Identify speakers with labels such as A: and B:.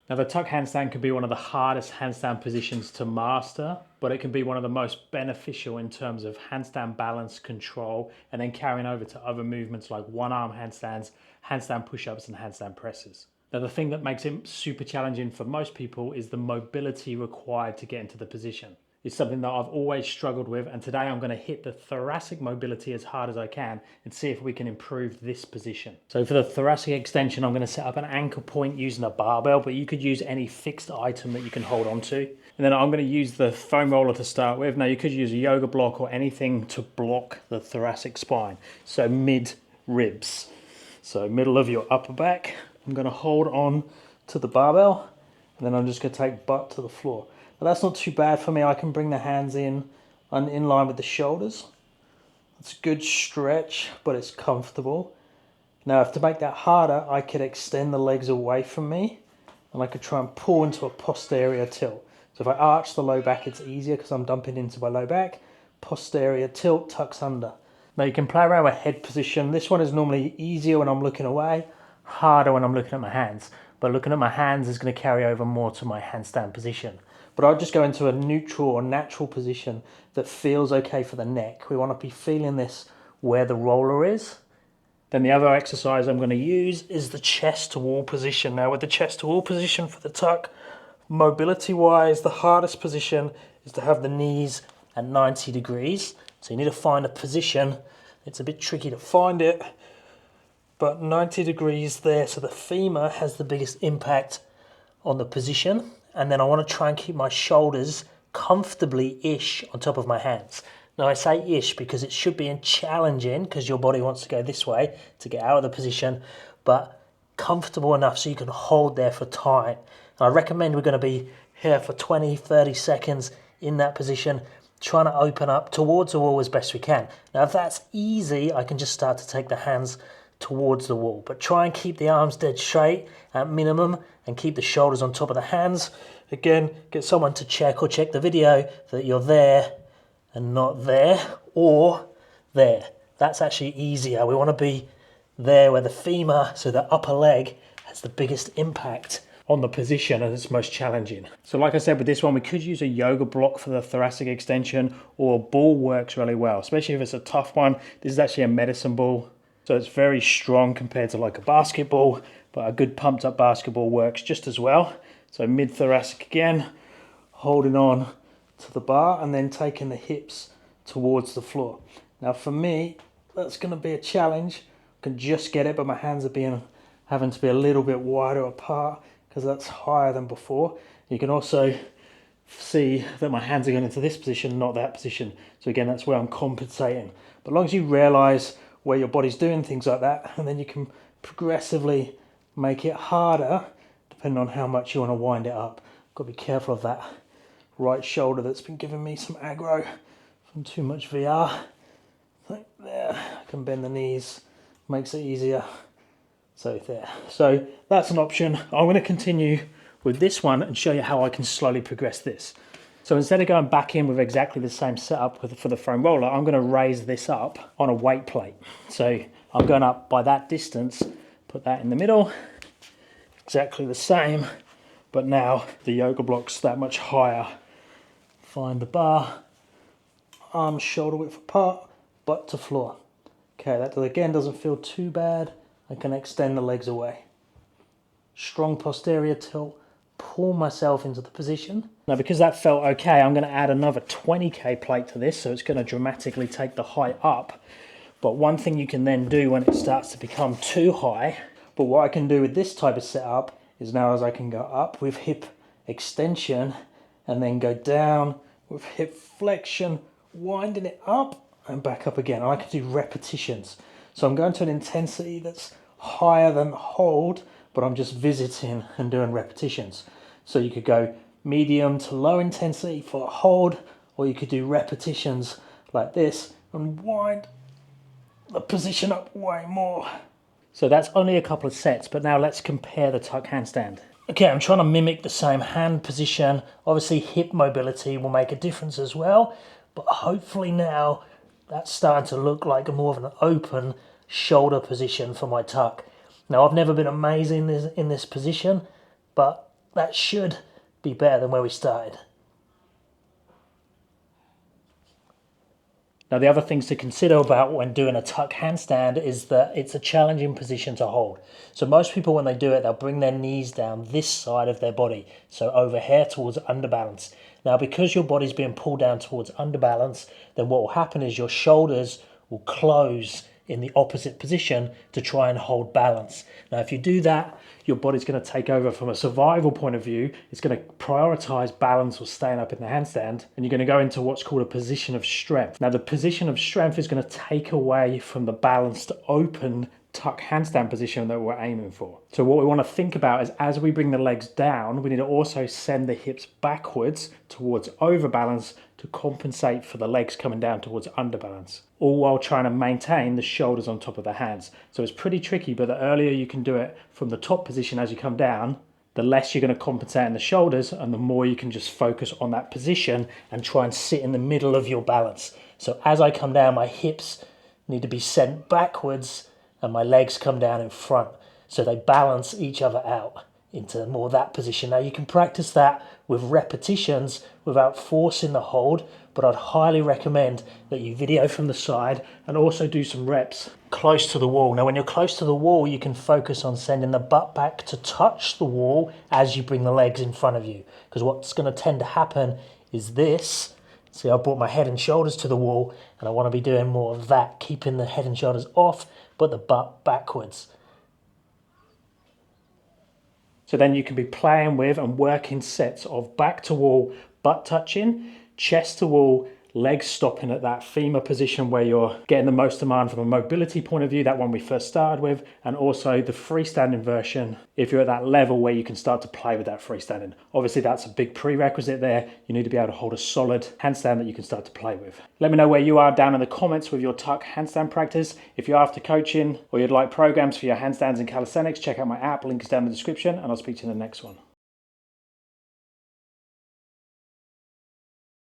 A: Now the tuck handstand can be one of the hardest handstand positions to master, but it can be one of the most beneficial in terms of handstand balance control and then carrying over to other movements like one arm handstands, handstand push-ups and handstand presses. Now the thing that makes it super challenging for most people is the mobility required to get into the position. It's something that I've always struggled with, and today I'm going to hit the thoracic mobility as hard as I can and see if we can improve this position. So for the thoracic extension, I'm going to set up an anchor point using a barbell, but you could use any fixed item that you can hold on to. And then I'm going to use the foam roller to start with. Now you could use a yoga block or anything to block the thoracic spine. So mid ribs. So middle of your upper back. I'm going to hold on to the barbell, and then I'm just going to take butt to the floor. But that's not too bad for me. I can bring the hands in line with the shoulders. It's a good stretch, but it's comfortable. Now, if to make that harder, I could extend the legs away from me, and I could try and pull into a posterior tilt. So if I arch the low back, it's easier because I'm dumping into my low back. Posterior tilt, tucks under. Now you can play around with head position. This one is normally easier when I'm looking away, harder when I'm looking at my hands. But looking at my hands is going to carry over more to my handstand position. But I'll just go into a neutral or natural position that feels okay for the neck. We want to be feeling this where the roller is. Then the other exercise I'm going to use is the chest to wall position. Now with the chest to wall position for the tuck, mobility wise, the hardest position is to have the knees at 90 degrees. So you need to find a position. It's a bit tricky to find it, but 90 degrees there. So the femur has the biggest impact on the position. And then I want to try and keep my shoulders comfortably-ish on top of my hands. Now I say ish because it should be challenging because your body wants to go this way to get out of the position, but comfortable enough so you can hold there for time. And I recommend we're going to be here for 20, 30 seconds in that position, trying to open up towards the wall as best we can. Now if that's easy, I can just start to take the hands towards the wall, but try and keep the arms dead straight at minimum and keep the shoulders on top of the hands. Again, get someone to check or check the video that you're there and not there or there. That's actually easier. We want to be there where the femur, so the upper leg, has the biggest impact on the position and it's most challenging. So like I said, with this one, we could use a yoga block for the thoracic extension, or a ball works really well, especially if it's a tough one. This is actually a medicine ball. So it's very strong compared to like a basketball, but a good pumped up basketball works just as well. So mid-thoracic again, holding on to the bar and then taking the hips towards the floor. Now for me, that's going to be a challenge. I can just get it, but my hands are having to be a little bit wider apart because that's higher than before. You can also see that my hands are going into this position, not that position. So again, that's where I'm compensating. But as long as you realize where your body's doing things like that, and then you can progressively make it harder depending on how much you want to wind it up. Got to be careful of that right shoulder that's been giving me some aggro from too much VR. Like there, I can bend the knees, makes it easier. So there. So that's an option. I'm going to continue with this one and show you how I can slowly progress this. So instead of going back in with exactly the same setup for the foam roller, I'm going to raise this up on a weight plate. So I'm going up by that distance, put that in the middle, exactly the same, but now the yoga block's that much higher. Find the bar, arms shoulder width apart, butt to floor. Okay, that again doesn't feel too bad. I can extend the legs away. Strong posterior tilt, pull myself into the position. Now because that felt okay, I'm going to add another 20k plate to this, so it's going to dramatically take the height up. But one thing you can then do when it starts to become too high, but what I can do with this type of setup is now as I can go up with hip extension and then go down with hip flexion, winding it up and back up again. I can do repetitions. So I'm going to an intensity that's higher than hold, but I'm just visiting and doing repetitions. So you could go medium to low intensity for a hold, or you could do repetitions like this and wind the position up way more. So that's only a couple of sets, but now let's compare the tuck handstand. Okay, I'm trying to mimic the same hand position. Obviously hip mobility will make a difference as well, but hopefully now that's starting to look like more of an open shoulder position for my tuck. Now I've never been amazing in this position, but
B: that should be better than where we started. Now, the other things to consider about when doing a tuck handstand is that it's a challenging position to hold. So most people, when they do it, they'll bring their knees down this side of their body, so over here towards underbalance. Now, because your body's being pulled down towards underbalance, then what will happen is your shoulders will close in the opposite position to try and hold balance. Now, if you do that, your body's going to take over from a survival point of view. It's going to prioritize balance or staying up in the handstand, and you're going to go into what's called a position of strength. Now, the position of strength is going to take away from the balanced open tuck handstand position that we're aiming for. So what we want to think about is as we bring the legs down, we need to also send the hips backwards towards overbalance to compensate for the legs coming down towards underbalance, all while trying to maintain the shoulders on top of the hands. So it's pretty tricky, but the earlier you can do it from the top position as you come down, the less you're going to compensate in the shoulders, and the more you can just focus on that position and try and sit in the middle of your balance. So as I come down, my hips need to be sent backwards and my legs come down in front, so they balance each other out into more that position. Now, you can practice that with repetitions without forcing the hold, but I'd highly recommend that you video from the side and also do some reps close to the wall. Now, when you're close to the wall, you can focus on sending the butt back to touch the wall as you bring the legs in front of you, because what's going to tend to happen is this. See, I brought my head and shoulders to the wall, and I want to be doing more of that, keeping the head and shoulders off, but the butt backwards. So then you can be playing with and working sets of back to wall, butt touching, chest to wall, legs stopping at that femur position where you're getting the most demand from a mobility point of view, that one we first started with, and also the freestanding version if you're at that level where you can start to play with that freestanding. Obviously that's a big prerequisite there. You need to be able to hold a solid handstand that you can start to play with. Let me know where you are down in the comments with your tuck handstand practice. If you're after coaching or you'd like programs for your handstands and calisthenics, check out my app, link is down in the description, and I'll speak to you in the next one.